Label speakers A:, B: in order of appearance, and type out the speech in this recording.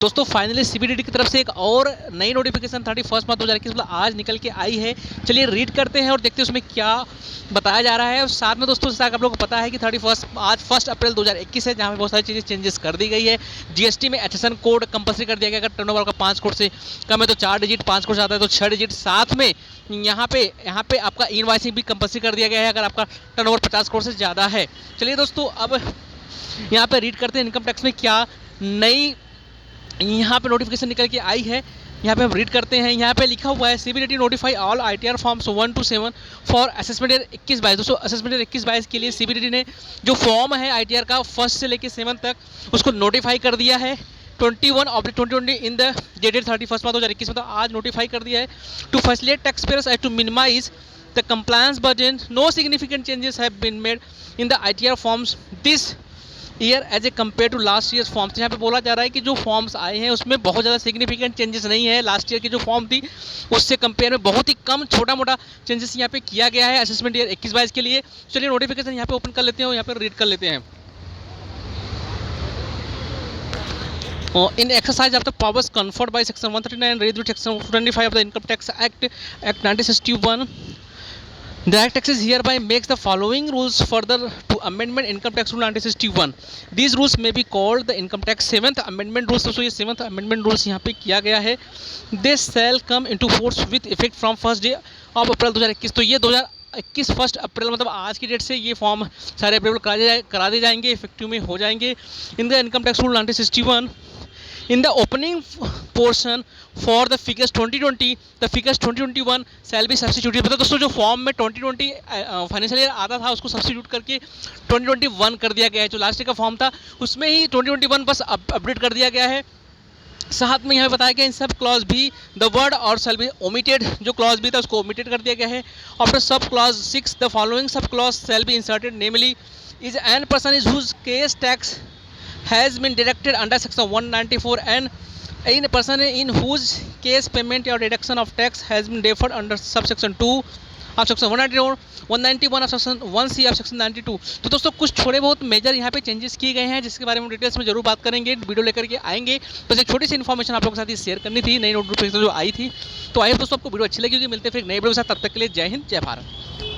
A: दोस्तों finally CBDT की तरफ से एक और नई नोटिफिकेशन 31 मार्च 2021 मतलब आज निकल के आई है। चलिए रीड करते हैं और देखते हैं उसमें क्या बताया जा रहा है। और साथ में दोस्तों जैसा आप लोगों को पता है कि 31 आज 1 अप्रैल 2021 है, जहाँ पे बहुत सारी चीज़ें चेंजेस कर दी गई है। जीएसटी में एचएसएन कोड कंपलसरी कर दिया गया। अगर टर्नओवर का 5 करोड़ से कम है तो 4 डिजिट, 5 करोड़ से आता है तो 6 डिजिट। साथ में यहाँ पे आपका इनवॉइसिंग भी कंपलसरी कर दिया गया है अगर आपका टर्नओवर 50 करोड़ से ज़्यादा है। चलिए दोस्तों अब यहाँ पे रीड करते हैं इनकम टैक्स में क्या नई यहाँ पे नोटिफिकेशन निकल के आई है। यहाँ पे हम रीड करते हैं। यहाँ पे लिखा हुआ है CBDT notify all ITR forms 1 to 7 for assessment year 21-22। दोस्तों असेसमेंट ईयर 21-22 के लिए सीबीडीटी ने जो फॉर्म है आईटीआर का 1 से लेकर 7 तक उसको नोटिफाई कर दिया है 21/2020 इन द डेटेड 31 मार्च 2021 मतलब आज नोटिफाई कर दिया है। To facilitate tax payers and to minimize the compliance burden no significant changes have been made in the ITR forms this year as a compare to last year forms. यहाँ पे बोला जा रहा है कि जो फॉर्म्स आए हैं उसमें बहुत ज़्यादा सिग्निफिकेंट चेंजेस नहीं है। लास्ट ईयर की जो फॉर्म थी उससे कंपेयर में बहुत ही कम छोटा मोटा चेंजेस यहाँ पे किया गया है असेसमेंट ईयर 21-22 के लिए। चलिए नोटिफिकेशन यहाँ पे ओपन कर लेते हैं और यहाँ पे रीड कर लेते हैं। In exercise of the powers conferred by Section 139 raised with Section 225 of the Income Tax Act 1961, the Act taxes hereby makes the following rules further to amendment Income Tax Rule 1961. These rules may be called the Income Tax 7th Amendment Rules. तो ये 7th Amendment Rules यहाँ पे किया गया है। They shall come into force with effect from 1st day of April 2021। तो ये 2021 1 अप्रैल मतलब आज की डेट से ये फॉर्म सारे अप्रूवल करा दिए जाएंगे, इफेक्टिव में हो जाएंगे। In the income tax rule 1961 in the opening portion for the figures 2020 the figures 2021 shall be substituted। मतलब दोस्तों जो फॉर्म में 2020 फाइनेंशियल ईयर आता था उसको सब्सिट्यूट करके 2021 कर दिया गया है। जो लास्ट ईयर का फॉर्म था उसमें ही 2021 बस अपडेट कर दिया गया है। साथ में यहाँ बताया गया इन सब क्लॉज भी द वर्ड और शैल बी ओमिटेड, जो क्लॉज भी था उसको ओमिटेड कर दिया गया है। After sub clause 6 the following sub clause shall be inserted namely is an person is whose case tax has been deducted under section 194 and in a person in whose case payment or deduction of tax has been deferred under subsection 2 of section 194 191 of section 1C of section 92। तो दोस्तों कुछ थोड़े बहुत major यहाँ पे changes किए गए हैं जिसके बारे में डिटेल्स में जरूर बात करेंगे, वीडियो लेकर के आएंगे। बस एक छोटी सी इन्फॉर्मेशन आप लोगों के साथ ही शेयर करनी थी नई नोटिफिकेशन जो आई थी। तो आई होप दोस्तों आपको वीडियो अच्छी लगी होगी। मिलते हैं फिर नए वीडियो के साथ, तब तक के लिए जय हिंद जय भारत।